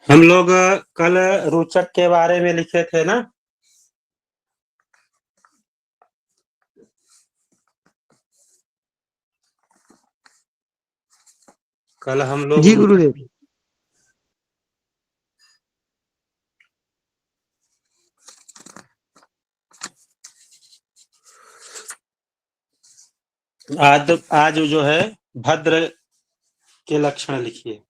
हम लोग कल रोचक के बारे में लिखे थे ना। कल हम लोग जी गुरुदेव। आज जो है भद्र के लक्षण लिखिए।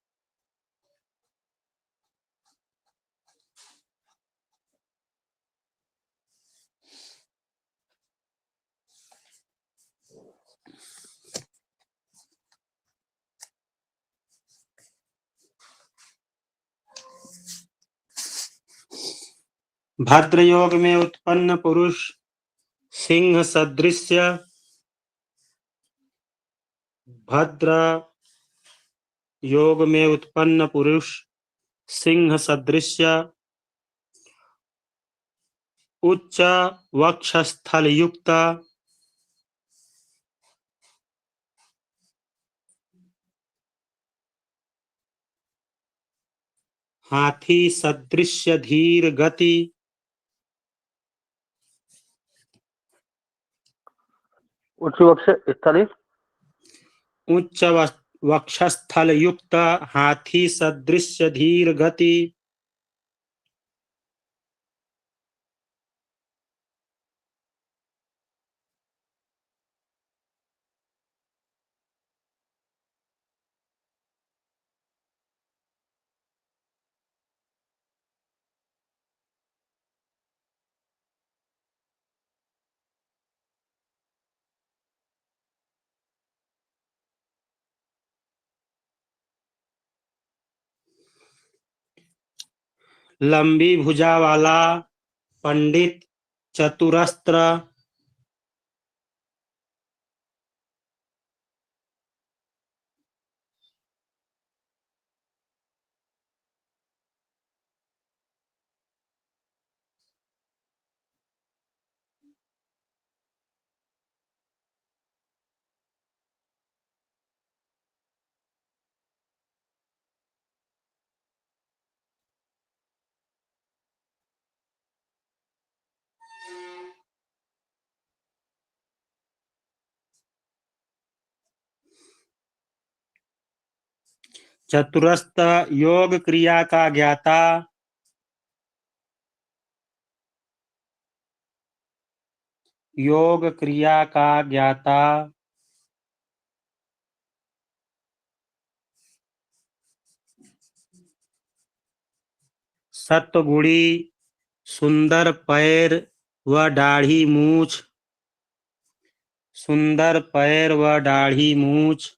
भद्र योग में उत्पन्न पुरुष सिंह सदृश। भद्र योग में उत्पन्न पुरुष सिंह सदृश उच्च वक्षस्थल युक्त हाथी सदृश धीर गति उच्च वक्षस्थल युक्त हाथी सदृश धीर गति लंबी भुजा वाला पंडित चतुरस्त्र चतुरस्र योग क्रिया का ज्ञाता योग क्रिया का ज्ञाता सत्वगुणी सुंदर पैर व दाढ़ी मूछ सुंदर पैर व दाढ़ी मूछ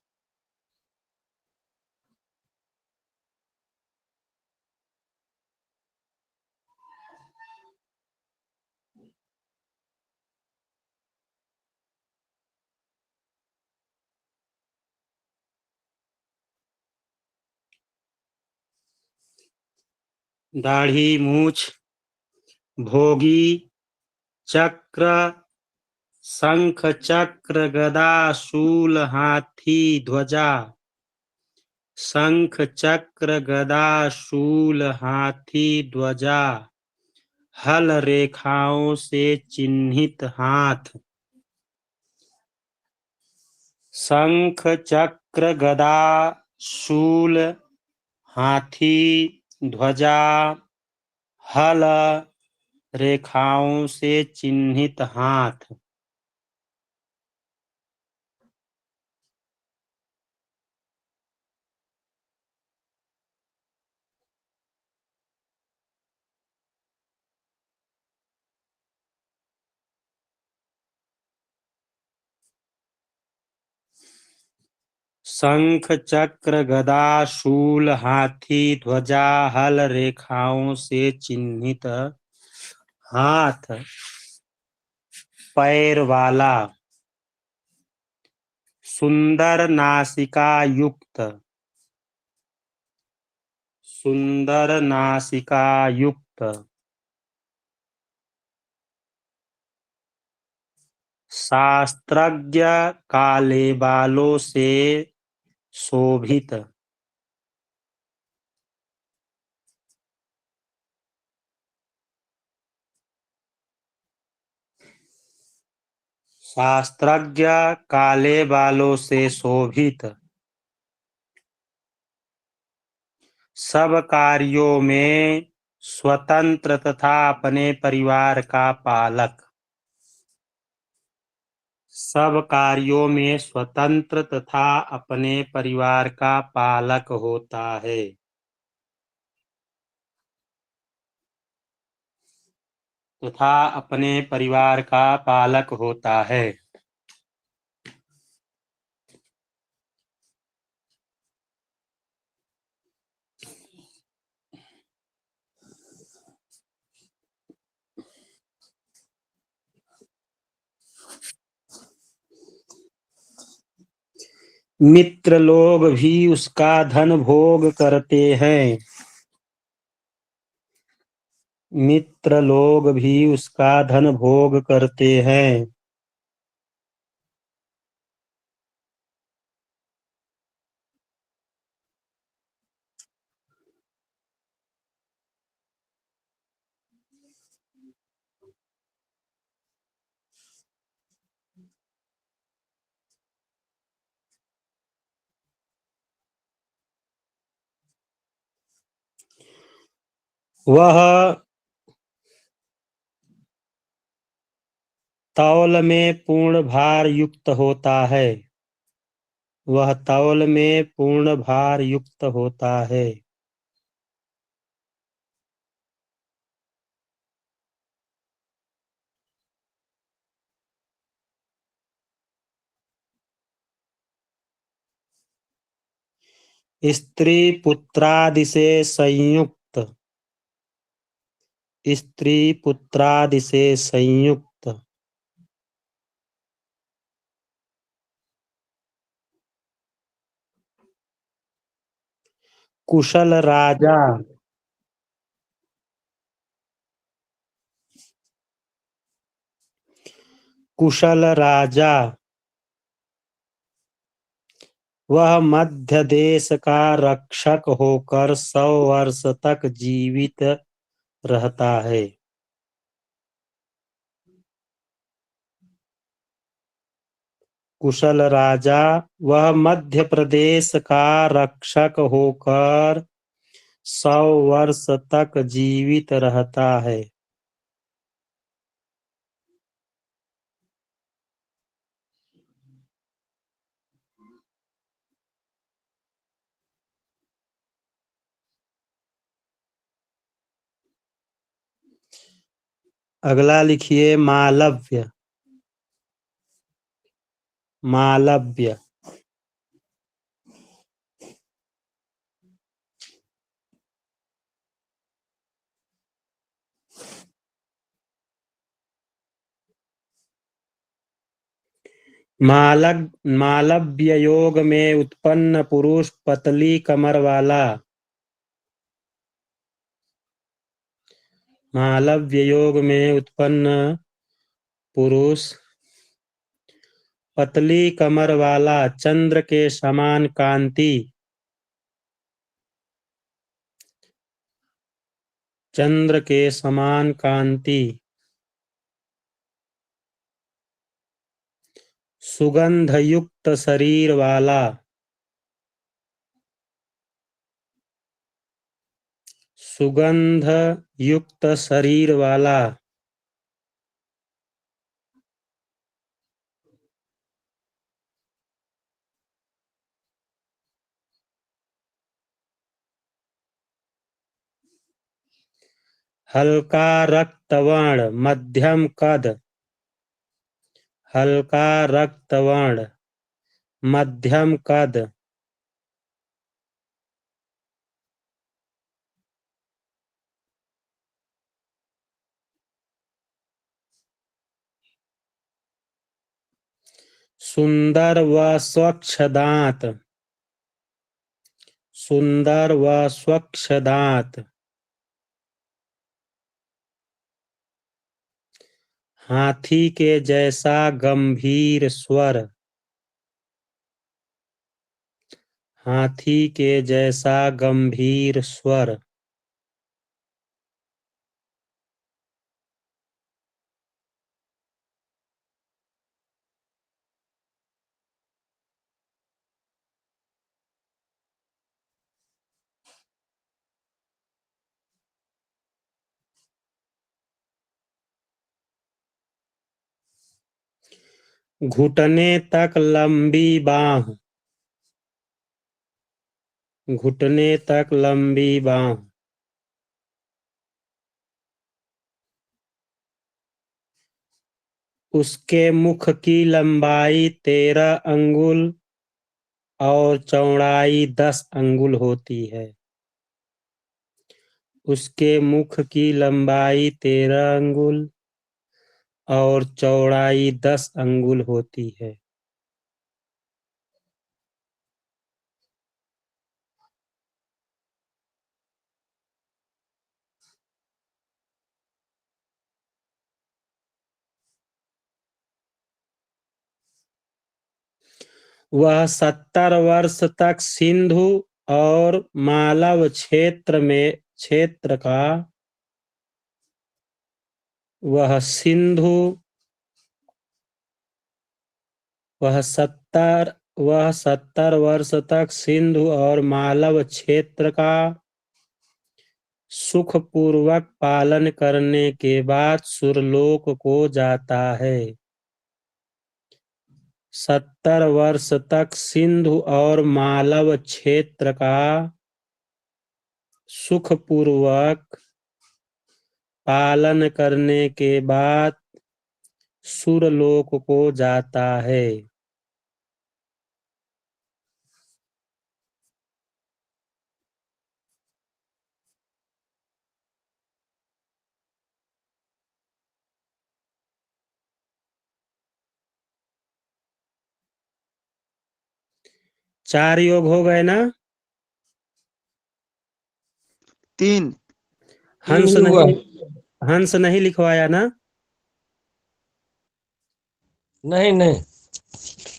दाढ़ी मूछ भोगी चक्र शंख चक्र गदा शूल हाथी ध्वजा शंख चक्र गदा शूल हाथी ध्वजा हल रेखाओं से चिन्हित हाथ शंख चक्र गदा शूल हाथी ध्वजा हल रेखाओं से चिन्हित हाथ शंख चक्र गदा शूल हाथी ध्वजा हल रेखाओं से चिन्हित हाथ पैर वाला सुंदर नासिका युक्त सुंदर नासिका युक्त शास्त्रज्ञ काले बालों से शोभित शास्त्रज्ञ काले बालों से शोभित, सब कार्यों में स्वतंत्र तथा अपने परिवार का पालक। सब कार्यों में स्वतंत्र तथा अपने परिवार का पालक होता है। तथा अपने परिवार का पालक होता है। मित्र लोग भी उसका धन भोग करते हैं। मित्र लोग भी उसका धन भोग करते हैं। वह तौल में पूर्ण भार युक्त होता है। वह तौल में पूर्ण भार युक्त होता है। स्त्री पुत्रादि से संयुक्त। स्त्री पुत्रादि से संयुक्त। कुशल राजा। कुशल राजा वह मध्य देश का रक्षक होकर 100 वर्ष तक जीवित रहता है। कुशल राजा वह मध्य प्रदेश का रक्षक होकर 100 वर्ष तक जीवित रहता है। अगला लिखिए मालव्य। मालव्य। मालव्य योग में उत्पन्न पुरुष पतली कमर वाला। मालव्य योग में उत्पन्न पुरुष पतली कमर वाला, चंद्र के समान कांति। चंद्र के समान कांति। सुगंध युक्त शरीर वाला। सुगंध युक्त शरीर वाला। हल्का रक्तवर्ण मध्यम कद। हल्का रक्तवर्ण मध्यम कद। सुंदर व स्वच्छ दांत। सुंदर व स्वच्छ दांत। हाथी के जैसा गंभीर स्वर। हाथी के जैसा गंभीर स्वर। घुटने तक लंबी बाँह, घुटने तक लंबी बाँह। उसके मुख की लंबाई 13 अंगुल और चौड़ाई 10 अंगुल होती है। उसके मुख की लंबाई 13 अंगुल और चौड़ाई 10 अंगुल होती है। वह 70 वर्ष तक सिंधु और मालव क्षेत्र का वह 70 वर्ष तक सिंधु और मालव क्षेत्र का सुखपूर्वक पालन करने के बाद सुरलोक को जाता है। 70 वर्ष तक सिंधु और मालव क्षेत्र का सुखपूर्वक पालन करने के बाद सुरलोक को जाता है। चार योग हो गए ना? 3 हंस नहीं लिखवाया ना? नहीं।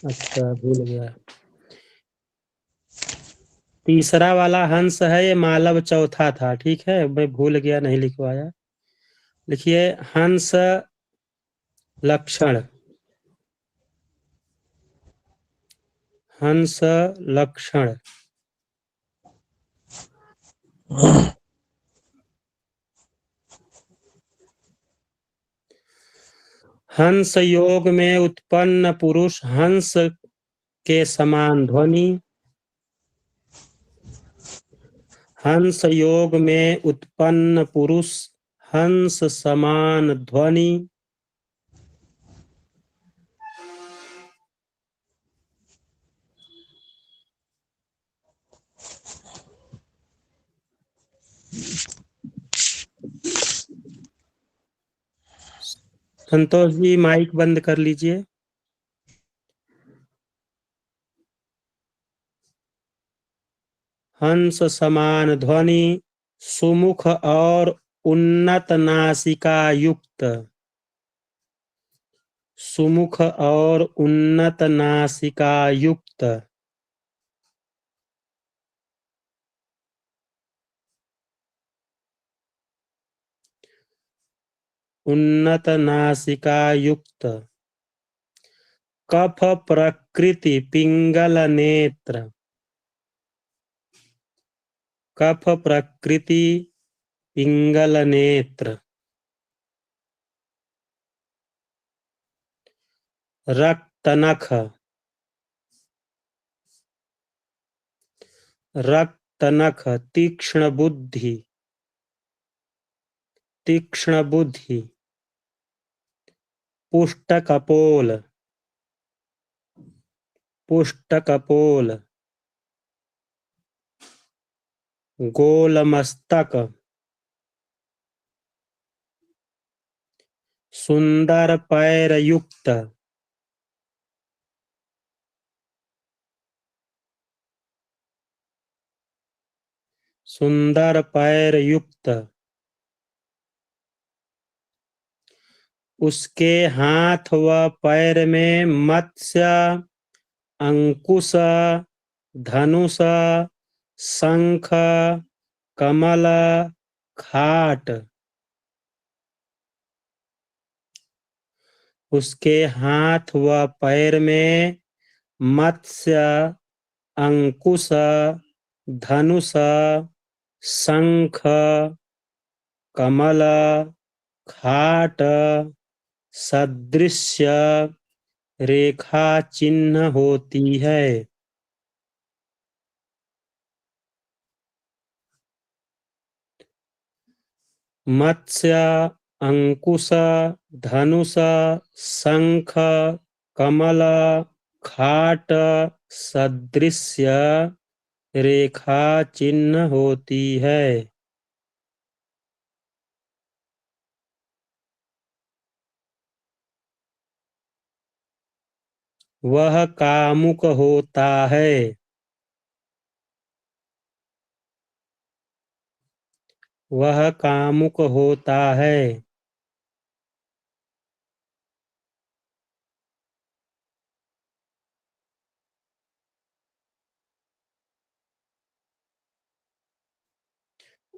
अच्छा, भूल गया। तीसरा वाला हंस है, ये मालव चौथा था। ठीक है, मैं भूल गया, नहीं लिखवाया। लिखिए हंस लक्षण। हंस लक्षण। हंस योग में उत्पन्न पुरुष हंस के समान ध्वनि। हंस योग में उत्पन्न पुरुष हंस समान ध्वनि। संतोष जी माइक बंद कर लीजिए। हंस समान ध्वनि, सुमुख और उन्नत नासिका युक्त। सुमुख और उन्नत नासिका युक्त। उन्नत नासिका युक्त। कफ प्रकृति पिंगल नेत्र। कफ प्रकृति पिंगल नेत्र। रक्त नख। रक्त नख तीक्ष्ण बुद्धि। तीक्ष्ण बुद्धि। पुष्ट कपोल। पुष्ट कपोल। गोल मस्तक। सुंदर पैर युक्त। सुंदर पैर युक्त। उसके हाथ व पैर में मत्स्य, अंकुश, धनुष, शंख, कमल, खाट। उसके हाथ व पैर में मत्स्य, अंकुश, धनुष, शंख, कमल, खाट, सदृश्य रेखा चिन्ह होती है। मत्स्य, अंकुश, धनुष, शंख, कमल, खाट सदृश्य रेखा चिन्ह होती है। वह कामुक होता है। वह कामुक होता है।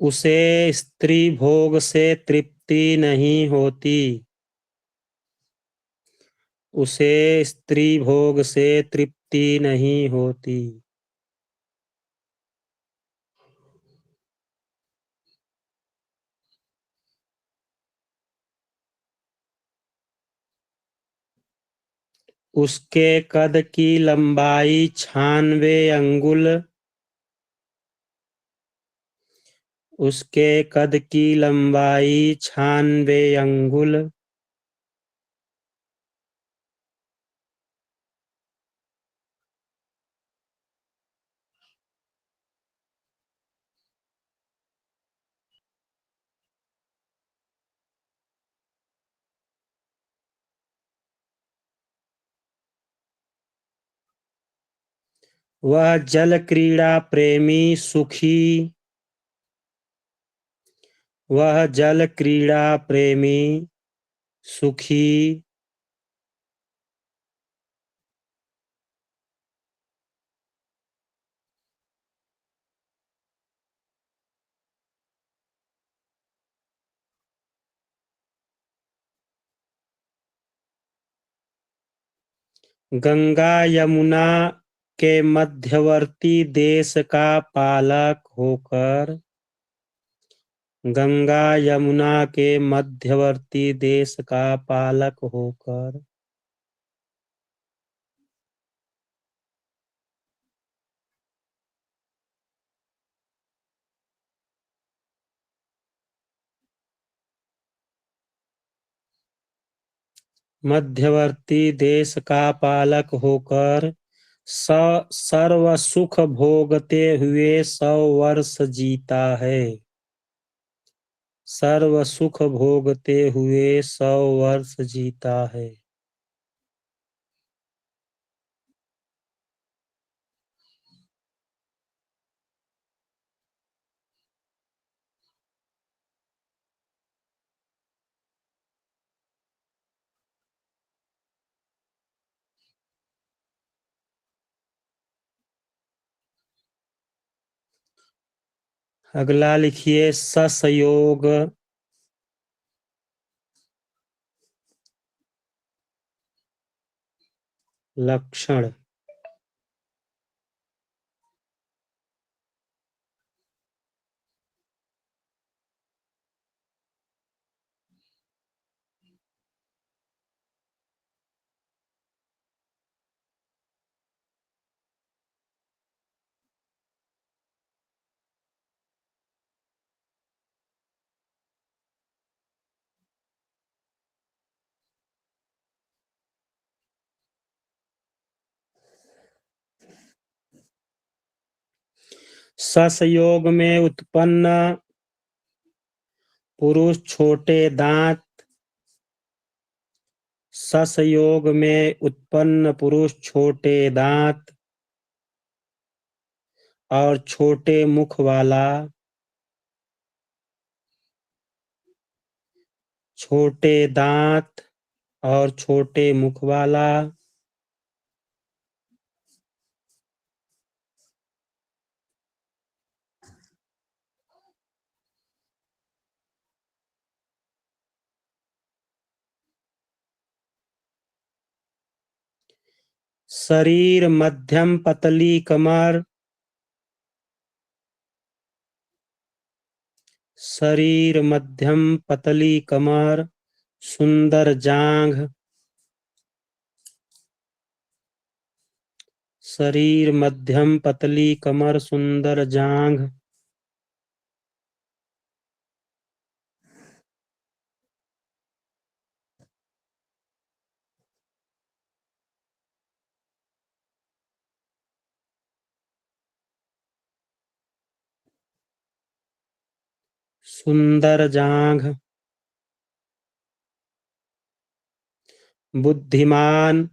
उसे स्त्री भोग से तृप्ति नहीं होती। उसे स्त्री भोग से तृप्ति नहीं होती। उसके कद की लंबाई 96 अंगुल। उसके कद की लंबाई 96 अंगुल। वह जल क्रीड़ा प्रेमी सुखी। वह जल क्रीड़ा प्रेमी सुखी। गंगा यमुना के मध्यवर्ती देश का पालक होकर। गंगा यमुना के मध्यवर्ती देश का पालक होकर। मध्यवर्ती देश का पालक होकर सर्व सुख भोगते हुए 100 वर्ष जीता है। सर्व सुख भोगते हुए 100 वर्ष जीता है। अगला लिखिए ससयोग लक्षण। ससयोग में उत्पन्न पुरुष छोटे दांत। ससयोग में उत्पन्न पुरुष छोटे दांत और छोटे मुख वाला। छोटे दांत और छोटे मुख वाला। शरीर मध्यम पतली कमर। शरीर मध्यम पतली कमर, सुंदर जांघ। शरीर मध्यम पतली कमर सुंदर जांघ। सुंदर जांघ। बुद्धिमान,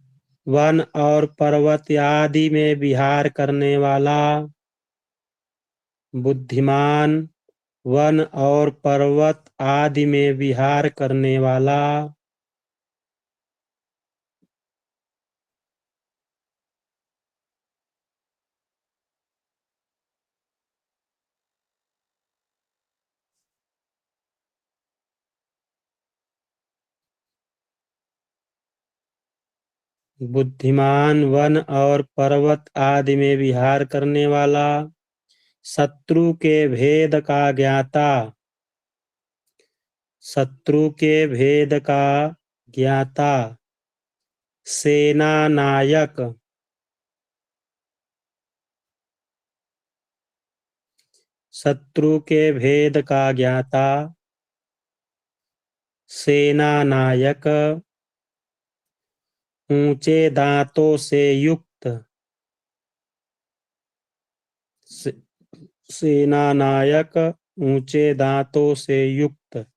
वन और पर्वत आदि में विहार करने वाला। बुद्धिमान, वन और पर्वत आदि में विहार करने वाला। बुद्धिमान, वन और पर्वत आदि में विहार करने वाला। शत्रु के भेद का ज्ञाता। शत्रु के भेद का ज्ञाता। सेना नायक। शत्रु के भेद का ज्ञाता। सेना नायक। ऊंचे दांतों से युक्त। सेना नायक, ऊंचे दांतों से युक्त।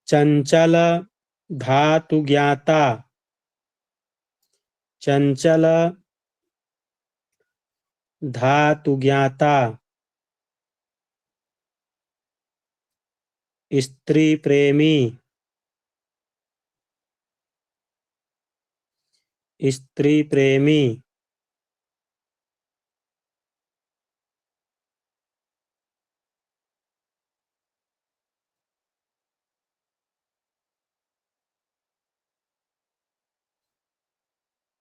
चंचल, धातु ज्ञाता। चंचल, धातु ज्ञाता। स्त्री प्रेमी। स्त्री प्रेमी।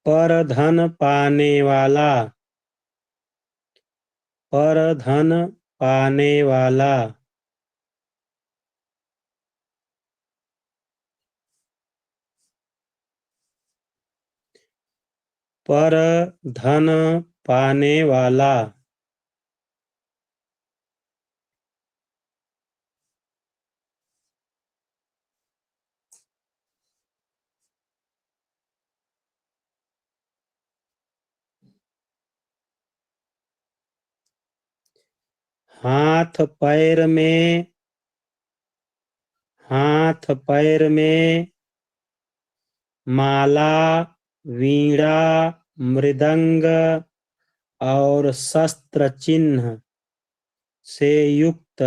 पर धन पाने वाला। पर धन पाने वाला। पर धन पाने वाला। हाथ पैर में। हाथ पैर में माला, वीणा, मृदंग और शस्त्र चिन्ह से युक्त।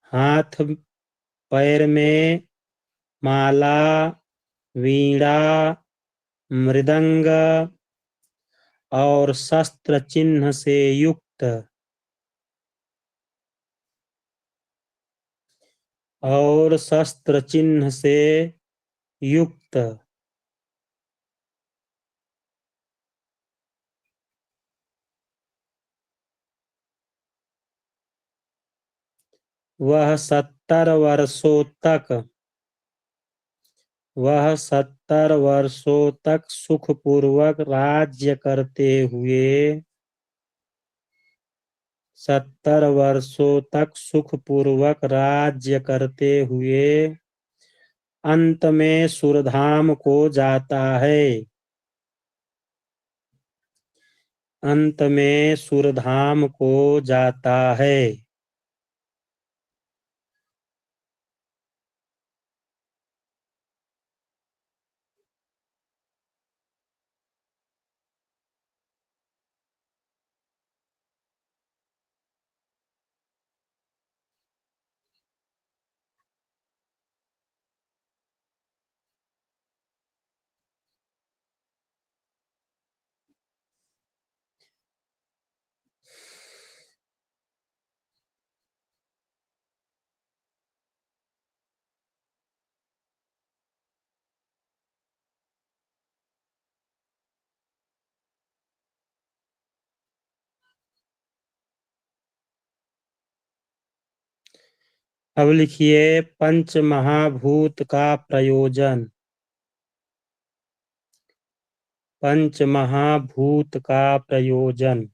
हाथ पैर में माला, वीणा, मृदंग और शस्त्र चिन्ह से युक्त। और शस्त्र चिन्ह से युक्त। वह 70 वर्षों तक सुखपूर्वक राज्य करते हुए। 70 वर्षों तक सुखपूर्वक राज्य करते हुए अंत में सुरधाम को जाता है। अंत में सुरधाम को जाता है। अब लिखिए पंच महाभूत का प्रयोजन। पंच महाभूत का प्रयोजन।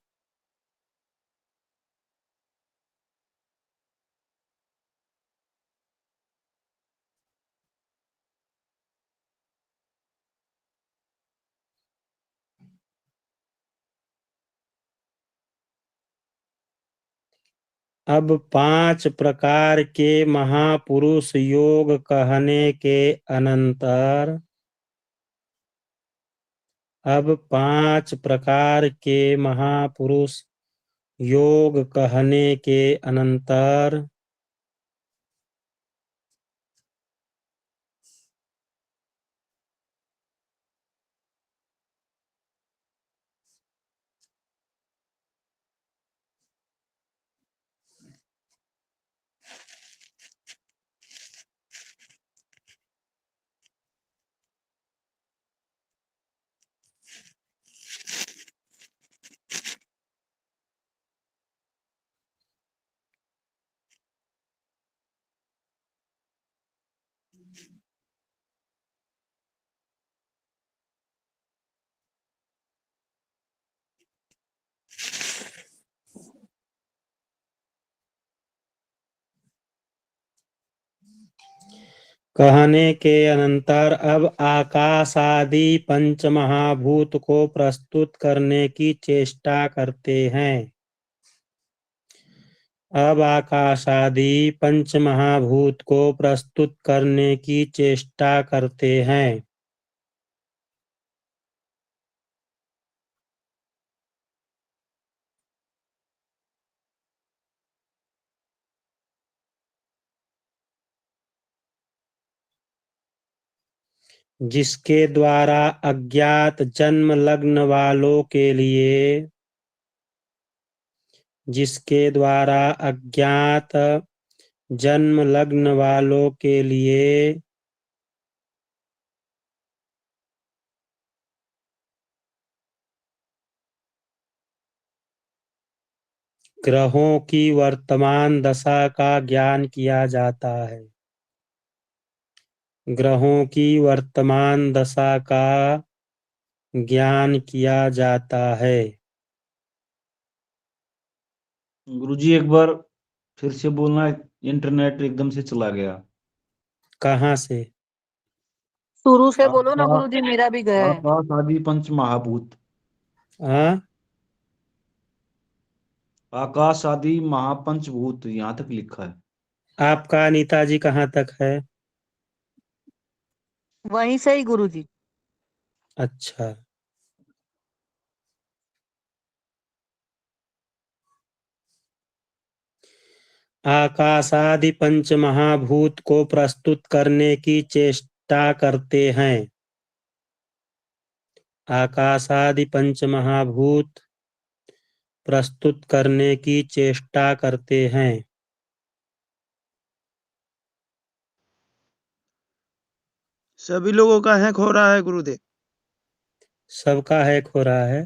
अब 5 प्रकार के महापुरुष योग कहने के अनंतर, अब 5 प्रकार के महापुरुष योग कहने के अनंतर कहने के अनंतर अब आकाश आदि पंच महाभूत को प्रस्तुत करने की चेष्टा करते हैं। अब आकाश आदि पंच महाभूत को प्रस्तुत करने की चेष्टा करते हैं। जिसके द्वारा अज्ञात जन्म लग्न वालों के लिए, जिसके द्वारा अज्ञात जन्म लग्न वालों के लिए ग्रहों की वर्तमान दशा का ज्ञान किया जाता है। ग्रहों की वर्तमान दशा का ज्ञान किया जाता है। गुरुजी एक बार फिर से बोलना, इंटरनेट एकदम से चला गया। कहाँ से? शुरू से बोलो ना आकाश गुरुजी, मेरा भी गया है। आकाश आदि पंच महाभूत, हाँ, आकाश आदि महापंचभूत यहाँ तक लिखा है। आपका अनीता जी कहाँ तक है? वहीं से ही गुरुजी। अच्छा, आकाशादि पंच महाभूत को प्रस्तुत करने की चेष्टा करते हैं। आकाशादि पंच महाभूत प्रस्तुत करने की चेष्टा करते हैं। सभी लोगों का हैक हो रहा है गुरुदेव। सबका हैक हो रहा है।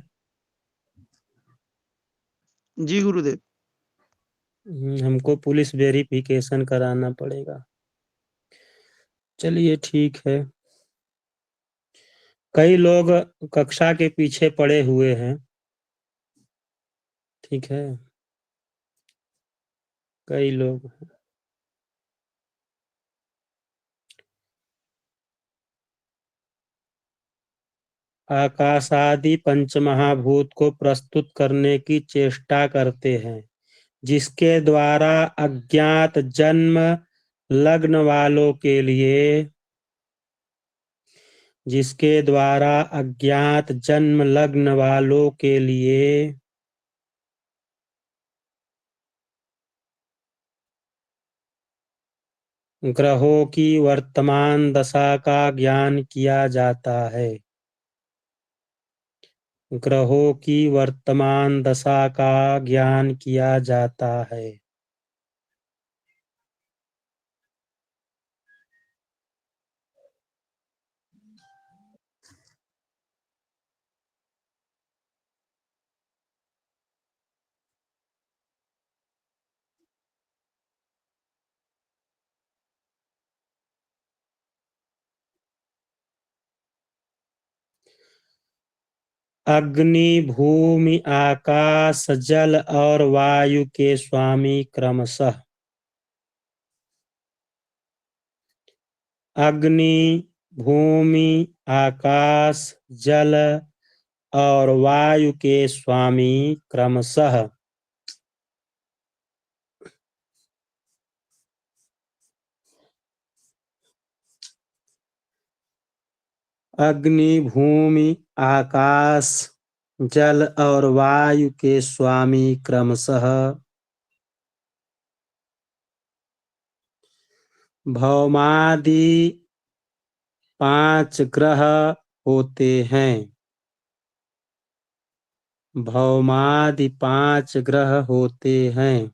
जी गुरुदेव। हमको पुलिस वेरिफिकेशन कराना पड़ेगा। चलिए ठीक है। कई लोग कक्षा के पीछे पड़े हुए हैं। ठीक है, कई लोग। आकाशादि पंचमहाभूत को प्रस्तुत करने की चेष्टा करते हैं, जिसके द्वारा अज्ञात जन्म लग्न वालों के लिए, जिसके द्वारा अज्ञात जन्म लग्न वालों के लिए ग्रहों की वर्तमान दशा का ज्ञान किया जाता है। ग्रहों की वर्तमान दशा का ज्ञान किया जाता है। अग्नि, भूमि, आकाश, जल और वायु के स्वामी क्रमशः। अग्नि, भूमि, आकाश, जल और वायु के स्वामी क्रमशः। अग्नि, भूमि, आकाश, जल और वायु के स्वामी क्रमशः भौमादि 5 ग्रह होते हैं। भौमादि 5 ग्रह होते हैं।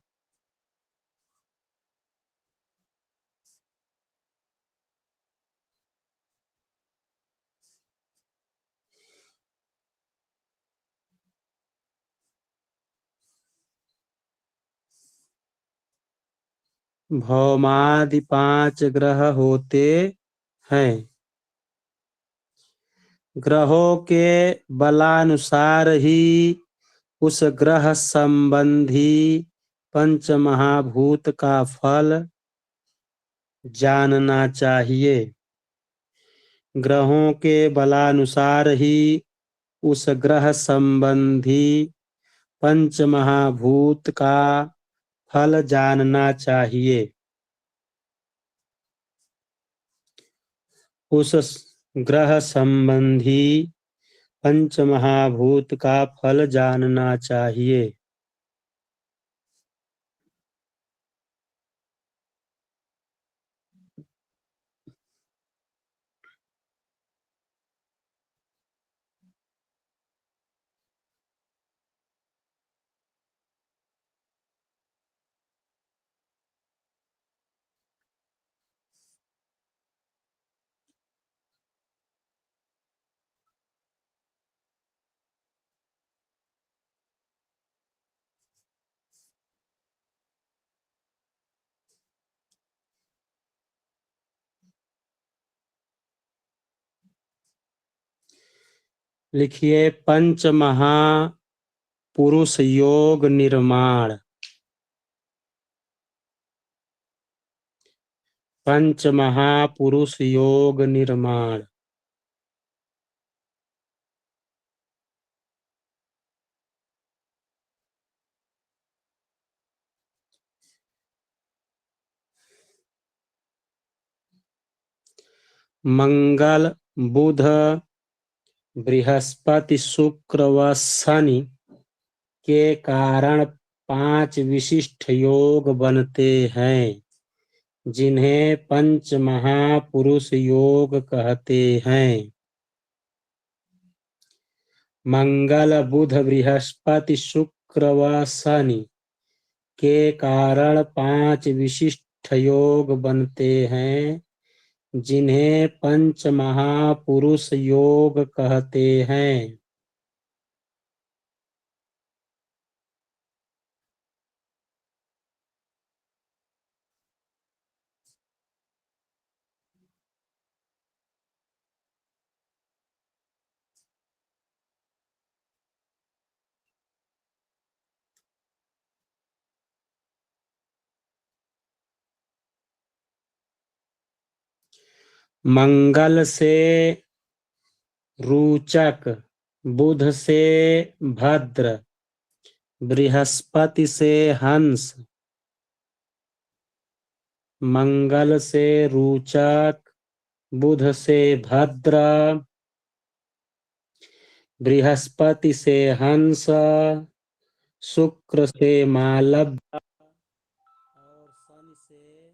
भौमादि 5 ग्रह होते हैं। ग्रहों के बलानुसार ही उस ग्रह संबंधी पंच महाभूत का फल जानना चाहिए। ग्रहों के बलानुसार ही उस ग्रह संबंधी पंच महाभूत का फल जानना चाहिए। उस ग्रह संबंधी पंच महाभूत का फल जानना चाहिए। लिखिए पंच महापुरुष योग निर्माण। पंच महापुरुष योग निर्माण। मंगल, बुध, बृहस्पति, शुक्र व शनि के कारण 5 विशिष्ट योग बनते हैं, जिन्हें पंच महापुरुष योग कहते हैं। मंगल, बुध, बृहस्पति, शुक्र व शनि के कारण 5 विशिष्ट योग बनते हैं, जिन्हें पंच महापुरुष योग कहते हैं। मंगल से रोचक, बुध से भद्र, बृहस्पति से हंस। मंगल से रोचक, बुध से भद्र, बृहस्पति से हंस, शुक्र से मालव्य और शनि से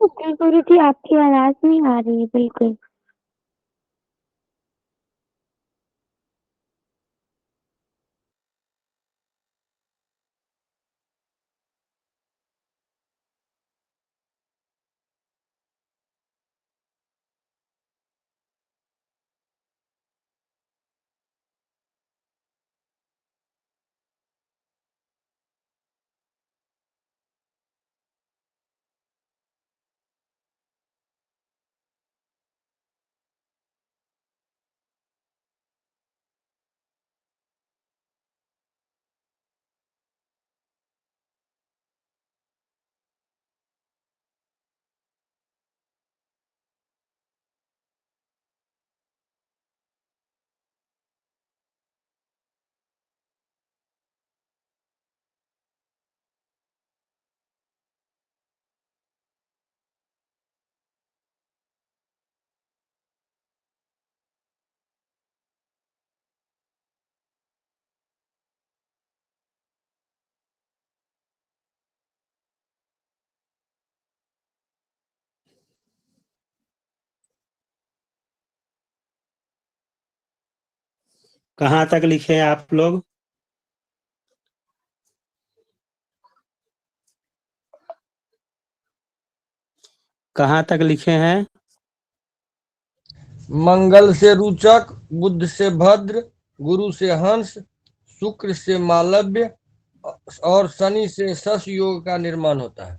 ओके गुरु जी, आपकी आवाज नहीं आ रही है बिल्कुल। कहाँ तक लिखे हैं आप लोग? कहाँ तक लिखे हैं? मंगल से रुचक, बुध से भद्र, गुरु से हंस, शुक्र से मालव्य और शनि से शश योग का निर्माण होता है।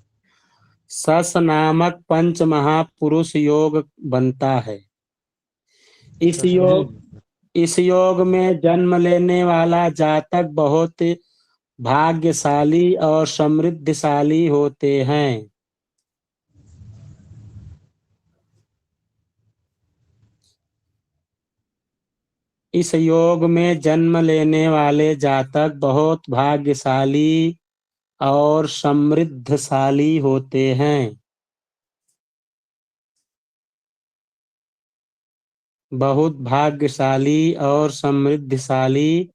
सस नामक पंच महापुरुष योग बनता है। इस योग में जन्म लेने वाला जातक बहुत भाग्यशाली और समृद्धशाली होते हैं। इस योग में जन्म लेने वाले जातक बहुत भाग्यशाली और समृद्धशाली होते हैं। बहुत भाग्यशाली और समृद्धशाली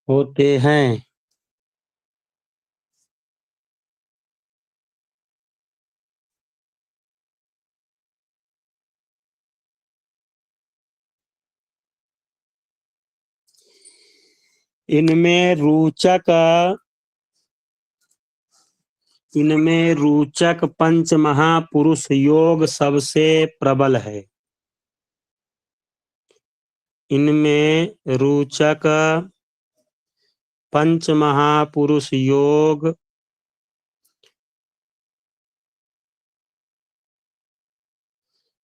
होते हैं। इनमें रोचक पंच महापुरुष योग सबसे प्रबल है। इनमें रोचक पंच महापुरुष योग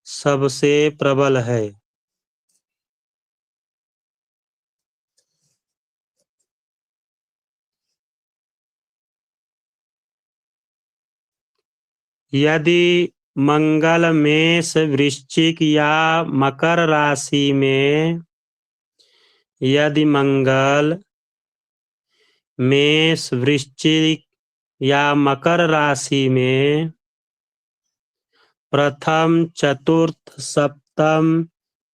सबसे प्रबल है। यदि मंगल मेष वृश्चिक या मकर राशि में यदि मंगल मेष वृश्चिक या मकर राशि में प्रथम चतुर्थ सप्तम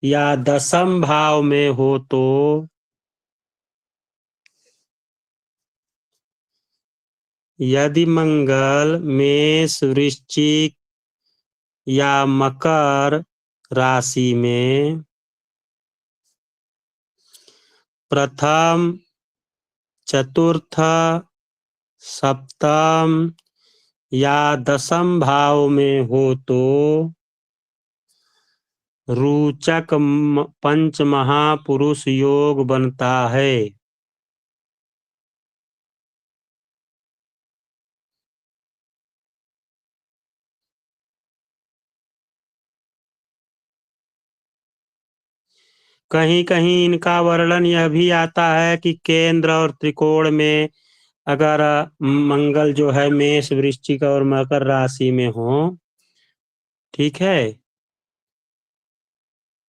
या दसम भाव में हो तो यदि मंगल मेष वृश्चिक या मकर राशि में प्रथम चतुर्थ सप्तम या दसम भाव में हो तो रोचक पंच महापुरुष योग बनता है। कहीं कहीं इनका वर्णन यह भी आता है कि केंद्र और त्रिकोण में अगर मंगल जो है मेष वृश्चिक और मकर राशि में हो, ठीक है,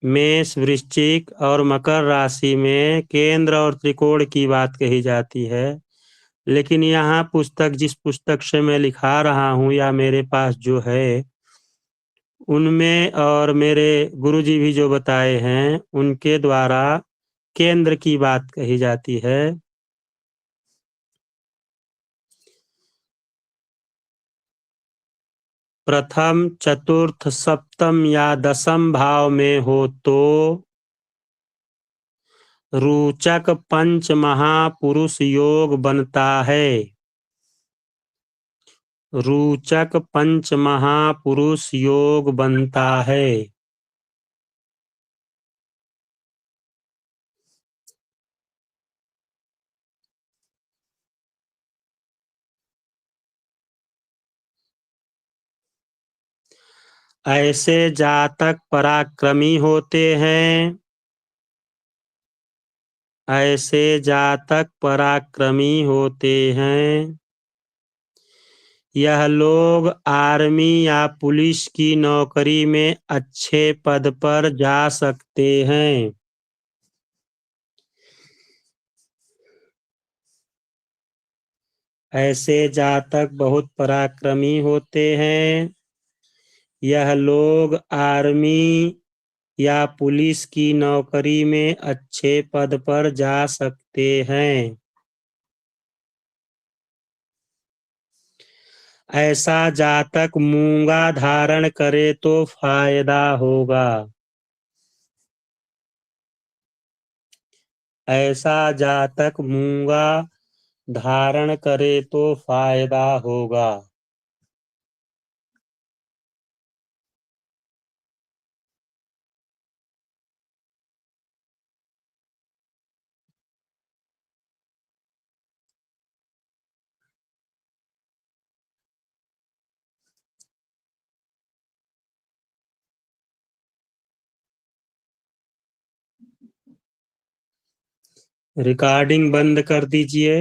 मेष वृश्चिक और मकर राशि में केंद्र और त्रिकोण की बात कही जाती है। लेकिन यहाँ जिस पुस्तक से मैं लिखा रहा हूँ या मेरे पास जो है उनमें और मेरे गुरुजी भी जो बताए हैं उनके द्वारा केंद्र की बात कही जाती है। प्रथम चतुर्थ सप्तम या दसम भाव में हो तो रोचक पंच महापुरुष योग बनता है। रोचक पंच महापुरुष योग बनता है। ऐसे जातक पराक्रमी होते हैं। ऐसे जातक पराक्रमी होते हैं। यह लोग आर्मी या पुलिस की नौकरी में अच्छे पद पर जा सकते हैं। ऐसे जातक बहुत पराक्रमी होते हैं। यह लोग आर्मी या पुलिस की नौकरी में अच्छे पद पर जा सकते हैं। ऐसा जातक मूंगा धारण करे तो फायदा होगा। ऐसा जातक मूंगा धारण करे तो फायदा होगा। रिकॉर्डिंग बंद कर दीजिए।